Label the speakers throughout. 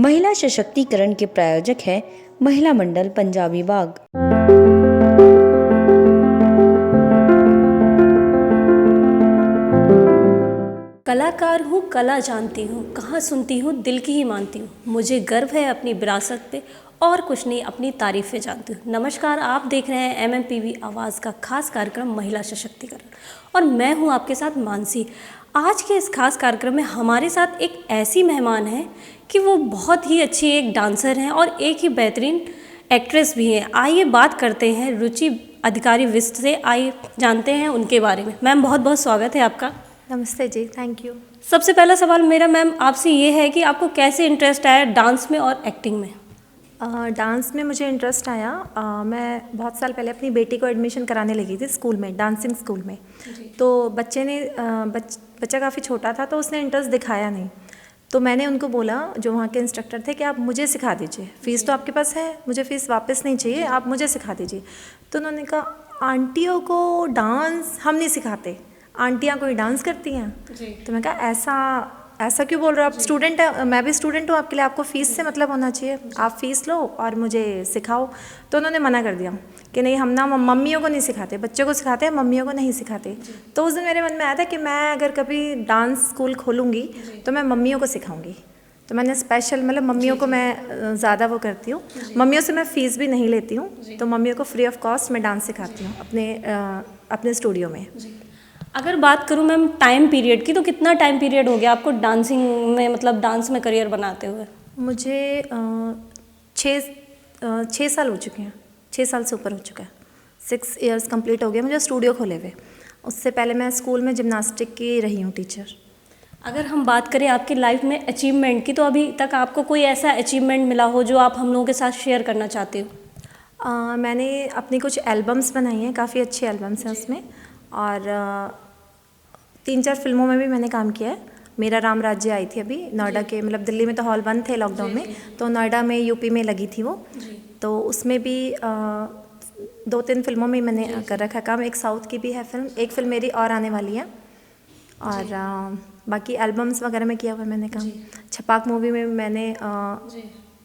Speaker 1: महिला सशक्तिकरण के प्रायोजक हैं महिला मंडल पंजाबी बाग।
Speaker 2: कलाकार हूँ, कला जानती हूँ, कहाँ सुनती हूँ दिल की ही मानती हूँ। मुझे गर्व है अपनी विरासत पे और कुछ नहीं अपनी तारीफ़ें जानती हूँ। नमस्कार, आप देख रहे हैं MMPV आवाज़ का खास कार्यक्रम महिला सशक्तिकरण और मैं हूँ आपके साथ मानसी। आज के इस खास कार्यक्रम में हमारे साथ एक ऐसी मेहमान है कि वो बहुत ही अच्छी एक डांसर हैं और एक ही बेहतरीन एक्ट्रेस भी हैं। आइए बात करते हैं रुचि अधिकारी विस्ट से, आइए जानते हैं उनके बारे में। मैम बहुत बहुत स्वागत है आपका।
Speaker 3: नमस्ते जी, थैंक यू।
Speaker 2: सबसे पहला सवाल मेरा मैम आपसे ये है कि आपको कैसे इंटरेस्ट आया डांस में और एक्टिंग में?
Speaker 3: डांस में मुझे इंटरेस्ट आया, मैं बहुत साल पहले अपनी बेटी को एडमिशन कराने लगी थी स्कूल में, डांसिंग स्कूल में। तो बच्चा काफ़ी छोटा था तो उसने इंटरेस्ट दिखाया नहीं। तो मैंने उनको बोला, जो वहाँ के इंस्ट्रक्टर थे, कि आप मुझे सिखा दीजिए, फ़ीस तो आपके पास है, मुझे फ़ीस वापस नहीं चाहिए, आप मुझे सिखा दीजिए। तो उन्होंने कहा आंटियों को डांस हम नहीं सिखाते, आंटियाँ कोई डांस करती हैं। तो मैं कहा ऐसा क्यों बोल रहे हो आप? स्टूडेंट है, मैं भी स्टूडेंट हूँ आपके लिए, आपको फ़ीस से मतलब होना चाहिए, आप फ़ीस लो और मुझे सिखाओ। तो उन्होंने मना कर दिया कि नहीं, हम ना मम्मियों को नहीं सिखाते, बच्चों को सिखाते हैं, मम्मियों को नहीं सिखाते। तो उस दिन मेरे मन में आया था कि मैं अगर कभी डांस स्कूल खोलूँगी तो मैं मम्मियों को सिखाऊँगी। तो मैंने स्पेशल मतलब मम्मियों को मैं ज़्यादा वो करती हूँ, मम्मियों से मैं फ़ीस भी नहीं लेती हूँ, तो मम्मियों को फ्री ऑफ कॉस्ट मैं डांस सिखाती हूँ अपने स्टूडियो में।
Speaker 2: अगर बात करूँ मैम टाइम पीरियड की, तो कितना टाइम पीरियड हो गया आपको डांसिंग में, मतलब डांस में करियर बनाते हुए?
Speaker 3: मुझे 6 साल हो चुके हैं, 6 साल से ऊपर हो चुका है, 6 इयर्स कंप्लीट हो गया मुझे स्टूडियो खोले हुए। उससे पहले मैं स्कूल में जिम्नास्टिक की रही हूँ टीचर।
Speaker 2: अगर हम बात करें आपकी लाइफ में अचीवमेंट की, तो अभी तक आपको कोई ऐसा अचीवमेंट मिला हो जो आप हम लोगों के साथ शेयर करना चाहते हो?
Speaker 3: मैंने अपनी कुछ एल्बम्स बनाई हैं, काफ़ी अच्छी एल्बम्स हैं उसमें, और 3-4 फिल्मों में भी मैंने काम किया है। मेरा राम राज्य आई थी अभी नोएडा के, मतलब दिल्ली में तो हॉल बंद थे लॉकडाउन में, तो नोएडा में यूपी में लगी थी वो। तो उसमें भी 2-3 फिल्मों में मैंने कर रखा है काम। एक साउथ की भी है फिल्म, एक फिल्म मेरी और आने वाली है, और बाकी एल्बम्स वगैरह में किया हुआ मैंने काम। छपाक मूवी में मैंने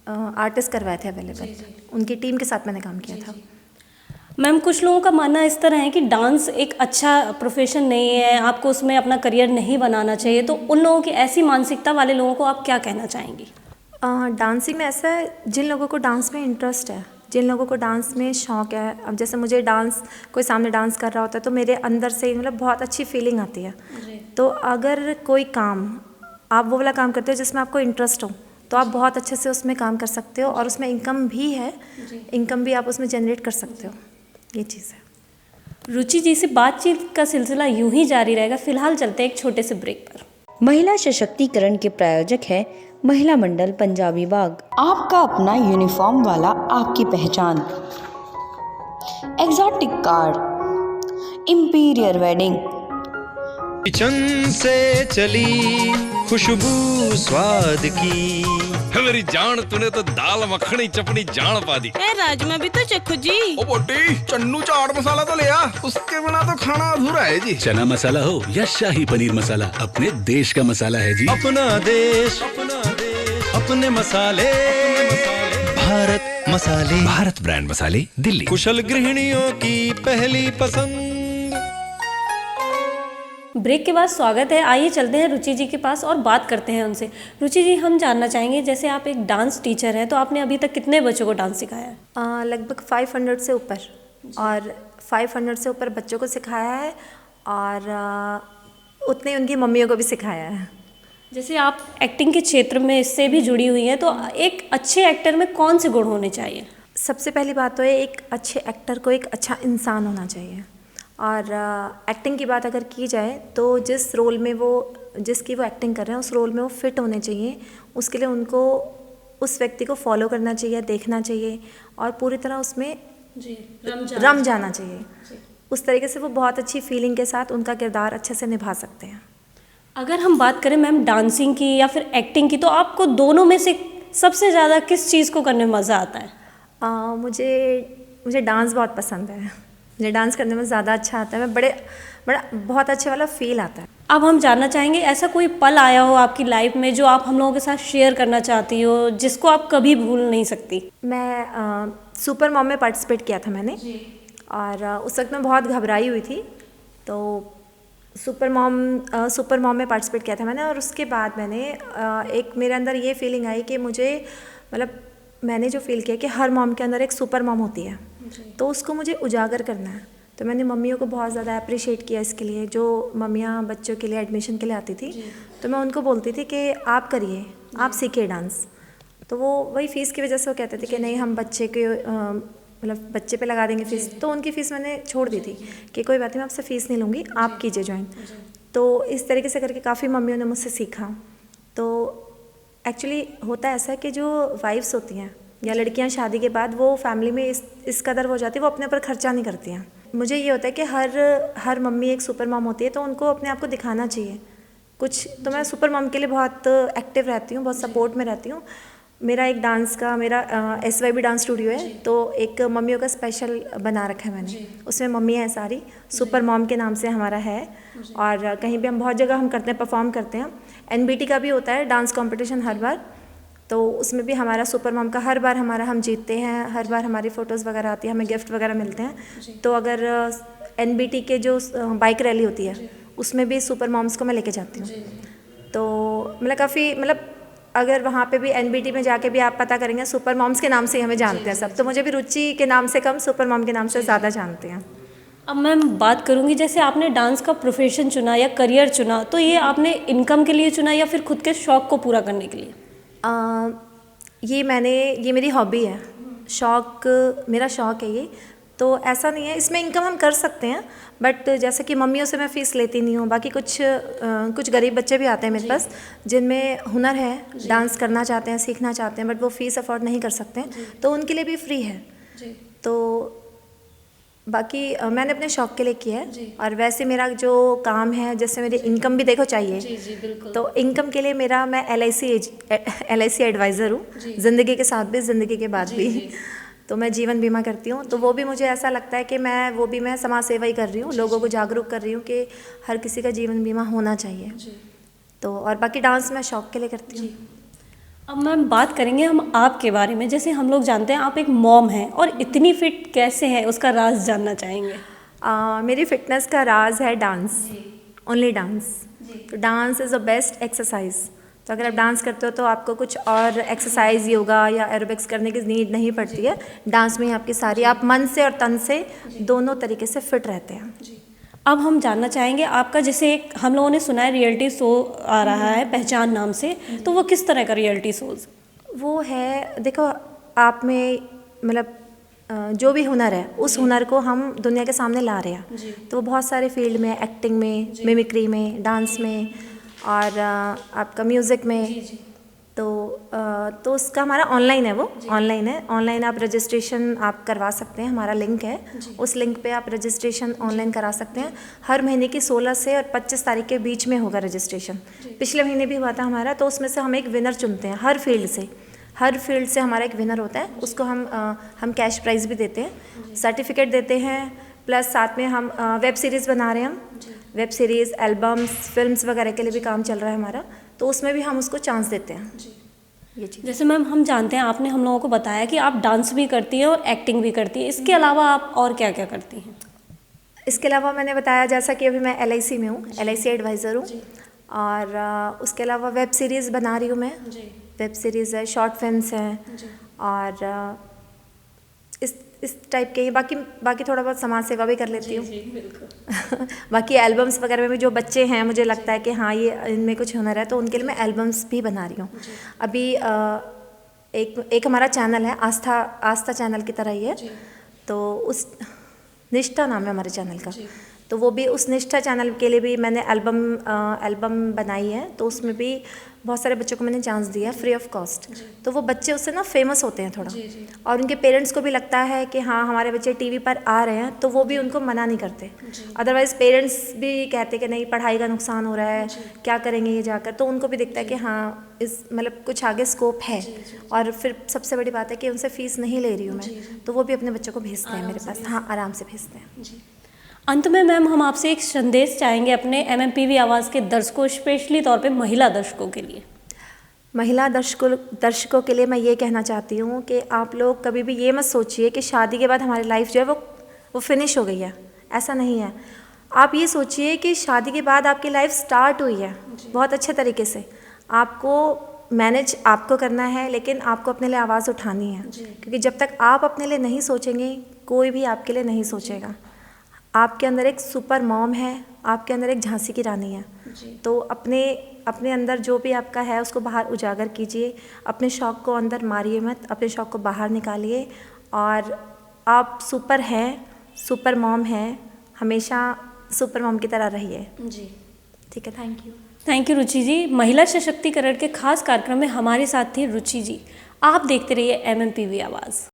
Speaker 3: आर्टिस्ट करवाए थे अवेलेबल, उनकी टीम के साथ मैंने काम किया था।
Speaker 2: मैम कुछ लोगों का मानना इस तरह है कि डांस एक अच्छा प्रोफेशन नहीं है, आपको उसमें अपना करियर नहीं बनाना चाहिए, तो उन लोगों की ऐसी मानसिकता वाले लोगों को आप क्या कहना चाहेंगी?
Speaker 3: डांसिंग में ऐसा है, जिन लोगों को डांस में इंटरेस्ट है, जिन लोगों को डांस में शौक़ है, अब जैसे मुझे डांस, कोई सामने डांस कर रहा होता है तो मेरे अंदर से मतलब बहुत अच्छी फीलिंग आती है। तो अगर कोई काम, आप वो वाला काम करते हो जिसमें आपको इंटरेस्ट हो, तो आप बहुत अच्छे से उसमें काम कर सकते हो, और उसमें इनकम भी है, इनकम भी आप उसमें जनरेट कर सकते हो, ये चीज़ है।
Speaker 2: रुचि जी से बातचीत का सिलसिला यूं ही जारी रहेगा। फिलहाल चलते हैं एक छोटे से ब्रेक पर।
Speaker 1: महिला सशक्तिकरण के प्रायोजक हैं महिला मंडल पंजाबी बाग। आपका अपना यूनिफॉर्म वाला, आपकी पहचान, exotic car, imperial wedding,
Speaker 4: kitchen से चली खुशबू स्वाद की।
Speaker 5: मेरी जान, तूने तो दाल मखनी चपनी जान पा दी।
Speaker 6: राजमा भी तो चखो जी।
Speaker 5: ओ बोटी, चन्नू चाट मसाला तो लिया, उसके बिना तो खाना अधूरा है जी।
Speaker 7: चना मसाला हो या शाही पनीर मसाला, अपने देश का मसाला है जी।
Speaker 4: अपना देश, अपने मसाले, भारत मसाले,
Speaker 7: भारत ब्रांड मसाले, दिल्ली।
Speaker 4: कुशल गृहिणियों की पहली पसंद।
Speaker 2: ब्रेक के बाद स्वागत है। आइए चलते हैं रुचि जी के पास और बात करते हैं उनसे। रुचि जी, हम जानना चाहेंगे, जैसे आप एक डांस टीचर हैं, तो आपने अभी तक कितने बच्चों को डांस सिखाया है?
Speaker 3: लगभग 500 से ऊपर, और 500 से ऊपर बच्चों को सिखाया है, और उतने उनकी मम्मियों को भी सिखाया है।
Speaker 2: जैसे आप एक्टिंग के क्षेत्र में इससे भी जुड़ी हुई हैं, तो एक अच्छे एक्टर में कौन से गुण होने चाहिए?
Speaker 3: सबसे पहली बात तो है, एक अच्छे एक्टर को एक अच्छा इंसान होना चाहिए, और एक्टिंग की बात अगर की जाए तो जिस रोल में जिसकी वो एक्टिंग कर रहे हैं उस रोल में वो फिट होने चाहिए। उसके लिए उनको उस व्यक्ति को फॉलो करना चाहिए, देखना चाहिए, और पूरी तरह उसमें रम जाना चाहिए। उस तरीके से वो बहुत अच्छी फीलिंग के साथ उनका किरदार अच्छे से निभा सकते हैं।
Speaker 2: अगर हम बात करें मैम डांसिंग की या फिर एक्टिंग की, तो आपको दोनों में से सबसे ज़्यादा किस चीज़ को करने में मज़ा आता है?
Speaker 3: मुझे डांस बहुत पसंद है, मुझे डांस करने में ज़्यादा अच्छा आता है, बहुत अच्छे वाला फील आता है।
Speaker 2: अब हम जानना चाहेंगे ऐसा कोई पल आया हो आपकी लाइफ में जो आप हम लोगों के साथ शेयर करना चाहती हो, जिसको आप कभी भूल नहीं सकती।
Speaker 3: मैं सुपर मॉम में पार्टिसिपेट किया था मैंने, और उस वक्त मैं बहुत घबराई हुई थी। तो सुपर मॉम में पार्टिसिपेट किया था मैंने, और उसके बाद मैंने एक मेरे अंदर ये फीलिंग आई कि मुझे मतलब मैंने जो फील किया कि हर मॉम के अंदर एक सुपर मॉम होती है, तो उसको मुझे उजागर करना है। तो मैंने मम्मियों को बहुत ज़्यादा अप्रिशिएट किया इसके लिए, जो मम्मियाँ बच्चों के लिए एडमिशन के लिए आती थी, तो मैं उनको बोलती थी कि आप करिए, आप सीखिए डांस। तो वो वही फ़ीस की वजह से वो कहते थे कि नहीं हम बच्चे के मतलब बच्चे पे लगा देंगे फ़ीस, तो उनकी फ़ीस मैंने छोड़ दी थी कि कोई बात नहीं, मैं आपसे फ़ीस नहीं लूँगी, आप कीजिए ज्वाइन। तो इस तरीके से करके काफ़ी मम्मियों ने मुझसे सीखा। तो एक्चुअली होता ऐसा है कि जो वाइफ्स होती हैं या लड़कियां शादी के बाद वो फैमिली में इस कदर हो जाती है, वो अपने ऊपर खर्चा नहीं करती हैं। मुझे ये होता है कि हर मम्मी एक सुपर मॉम होती है, तो उनको अपने आप को दिखाना चाहिए कुछ। तो मैं सुपर मॉम के लिए बहुत एक्टिव रहती हूँ, बहुत सपोर्ट में रहती हूँ। मेरा एक डांस का मेरा SYB डांस स्टूडियो है, तो एक मम्मियों का स्पेशल बना रखा है मैंने, उसमें मम्मी हैं सारी, सुपर मॉम के नाम से हमारा है। और कहीं भी हम बहुत जगह हम करते हैं, परफॉर्म करते हैं। NBT का भी होता है डांस कंपटीशन हर बार, तो उसमें भी हमारा सुपर मॉम का हर बार हम जीतते हैं, हर बार हमारी फ़ोटोज़ वगैरह आती है, हमें गिफ्ट वगैरह मिलते हैं। तो अगर NBT के जो बाइक रैली होती है उसमें भी सुपर मॉम्स को मैं लेके जाती हूँ। तो मतलब काफ़ी मतलब अगर वहाँ पे भी NBT में जाके भी आप पता करेंगे, सुपर मॉम्स के नाम से ही हमें जानते हैं सब। तो मुझे भी रुचि के नाम से कम सुपर मॉम के नाम से ज़्यादा जानते हैं।
Speaker 2: अब मैं बात करूंगी, जैसे आपने डांस का प्रोफेशन चुना या करियर चुना, तो ये आपने इनकम के लिए चुना या फिर खुद के शौक़ को पूरा करने के लिए?
Speaker 3: ये मेरी हॉबी है, मेरा शौक़ है ये। तो ऐसा नहीं है, इसमें इनकम हम कर सकते हैं, बट जैसे कि मम्मियों से मैं फ़ीस लेती नहीं हूँ। बाकी कुछ गरीब बच्चे भी आते हैं मेरे पास जिनमें हुनर है, डांस करना चाहते हैं, सीखना चाहते हैं, बट वो फ़ीस अफोर्ड नहीं कर सकते हैं, तो उनके लिए भी फ्री है। तो बाकी मैंने अपने शौक़ के लिए किया है। और वैसे मेरा जो काम है, जैसे मेरी इनकम भी देखो चाहिए, तो इनकम के लिए मैं LIC एडवाइज़र हूँ, ज़िंदगी के साथ भी, ज़िंदगी के बाद भी। तो मैं जीवन बीमा करती हूँ, तो वो भी मुझे ऐसा लगता है कि मैं समाज सेवा ही कर रही हूँ, लोगों को जागरूक कर रही हूँ कि हर किसी का जीवन बीमा होना चाहिए। तो और बाकी डांस मैं शौक़ के लिए करती हूँ।
Speaker 2: अब मैम बात करेंगे हम आपके बारे में। जैसे हम लोग जानते हैं आप एक मॉम हैं, और इतनी फिट कैसे हैं उसका राज जानना चाहेंगे।
Speaker 3: मेरी फिटनेस का राज है डांस, ओनली डांस। तो dance is the best exercise. तो अगर आप डांस करते हो तो आपको कुछ और एक्सरसाइज, योगा या एरोबिक्स करने की नीड नहीं पड़ती है। डांस में ही आपकी सारी, आप मन से और तन से दोनों तरीके से फिट रहते हैं।
Speaker 2: अब हम जानना चाहेंगे आपका, जैसे एक हम लोगों ने सुना है रियलिटी शो आ रहा है पहचान नाम से, तो वो किस तरह का रियलिटी शोज़?
Speaker 3: वो है, देखो आप में मतलब जो भी हुनर है, उस हुनर को हम दुनिया के सामने ला रहे हैं। तो वो बहुत सारे फील्ड में, एक्टिंग में, मिमिक्री में, डांस में, और आपका म्यूज़िक में। तो उसका हमारा ऑनलाइन है, वो ऑनलाइन आप रजिस्ट्रेशन आप करवा सकते हैं। हमारा लिंक है, उस लिंक पे आप रजिस्ट्रेशन ऑनलाइन करा सकते हैं। हर महीने की 16 से और 25 तारीख के बीच में होगा रजिस्ट्रेशन। पिछले महीने भी हुआ था हमारा, तो उसमें से हम एक विनर चुनते हैं। हर फील्ड से हमारा एक विनर होता है, उसको हम कैश प्राइज़ भी देते हैं, सर्टिफिकेट देते हैं, प्लस साथ में हम वेब सीरीज़ बना रहे हैं। हम वेब सीरीज़, एल्बम्स, फिल्म्स वगैरह के लिए भी काम चल रहा है हमारा, तो उसमें भी हम उसको चांस देते हैं। ये चीज़,
Speaker 2: जैसे मैम हम जानते हैं, आपने हम लोगों को बताया कि आप डांस भी करती हैं और एक्टिंग भी करती हैं, इसके अलावा आप और क्या क्या करती हैं?
Speaker 3: इसके अलावा मैंने बताया जैसा कि अभी मैं LIC में हूँ, LIC एडवाइज़र हूँ, और उसके अलावा वेब सीरीज़ बना रही हूँ मैं। वेब सीरीज़ है, शॉर्ट फिल्म्स हैं, और इस टाइप के ही बाकी थोड़ा बहुत समाज सेवा भी कर लेती हूँ। बाकी एल्बम्स वगैरह में भी जो बच्चे हैं, मुझे लगता है कि हाँ ये इनमें कुछ हुनर है, तो उनके लिए मैं एल्बम्स भी बना रही हूँ। अभी एक हमारा चैनल है, आस्था चैनल की तरह ही है, तो उस निष्ठा नाम है हमारे चैनल का। तो वो भी उस निष्ठा चैनल के लिए भी मैंने एल्बम बनाई है, तो उसमें भी बहुत सारे बच्चों को मैंने चांस दिया फ्री ऑफ कॉस्ट। तो वो बच्चे उससे ना फेमस होते हैं थोड़ा, और उनके पेरेंट्स को भी लगता है कि हाँ हमारे बच्चे टीवी पर आ रहे हैं, तो वो भी उनको मना नहीं करते। अदरवाइज़ पेरेंट्स भी कहते कि नहीं पढ़ाई का नुकसान हो रहा है, क्या करेंगे ये जाकर, तो उनको भी दिखता है कि हाँ इस मतलब कुछ आगे स्कोप है। और फिर सबसे बड़ी बात है कि उनसे फ़ीस नहीं ले रही हूँ मैं, तो वो भी अपने बच्चों को भेजते हैं मेरे पास, हाँ आराम से भेजते हैं।
Speaker 2: अंत में मैम हम आपसे एक संदेश चाहेंगे अपने MMPV आवाज़ के दर्शकों, स्पेशली तौर पे महिला दर्शकों के लिए।
Speaker 3: महिला दर्शकों के लिए मैं ये कहना चाहती हूँ कि आप लोग कभी भी ये मत सोचिए कि शादी के बाद हमारी लाइफ जो है वो फिनिश हो गई है। ऐसा नहीं है। आप ये सोचिए कि शादी के बाद आपकी लाइफ स्टार्ट हुई है बहुत अच्छे तरीके से। आपको मैनेज आपको करना है, लेकिन आपको अपने लिए आवाज़ उठानी है, क्योंकि जब तक आप अपने लिए नहीं सोचेंगे कोई भी आपके लिए नहीं सोचेगा। आपके अंदर एक सुपर मॉम है, आपके अंदर एक झांसी की रानी है। तो अपने अंदर जो भी आपका है उसको बाहर उजागर कीजिए, अपने शौक़ को अंदर मारिए मत, अपने शौक़ को बाहर निकालिए। और आप सुपर हैं, सुपर मॉम हैं, हमेशा सुपर मॉम की तरह रहिए।
Speaker 2: जी
Speaker 3: ठीक है, थैंक यू।
Speaker 2: थैंक यू रुचि जी। महिला सशक्तिकरण के खास कार्यक्रम में हमारे साथ थी रुचि जी। आप देखते रहिए MMPV आवाज़।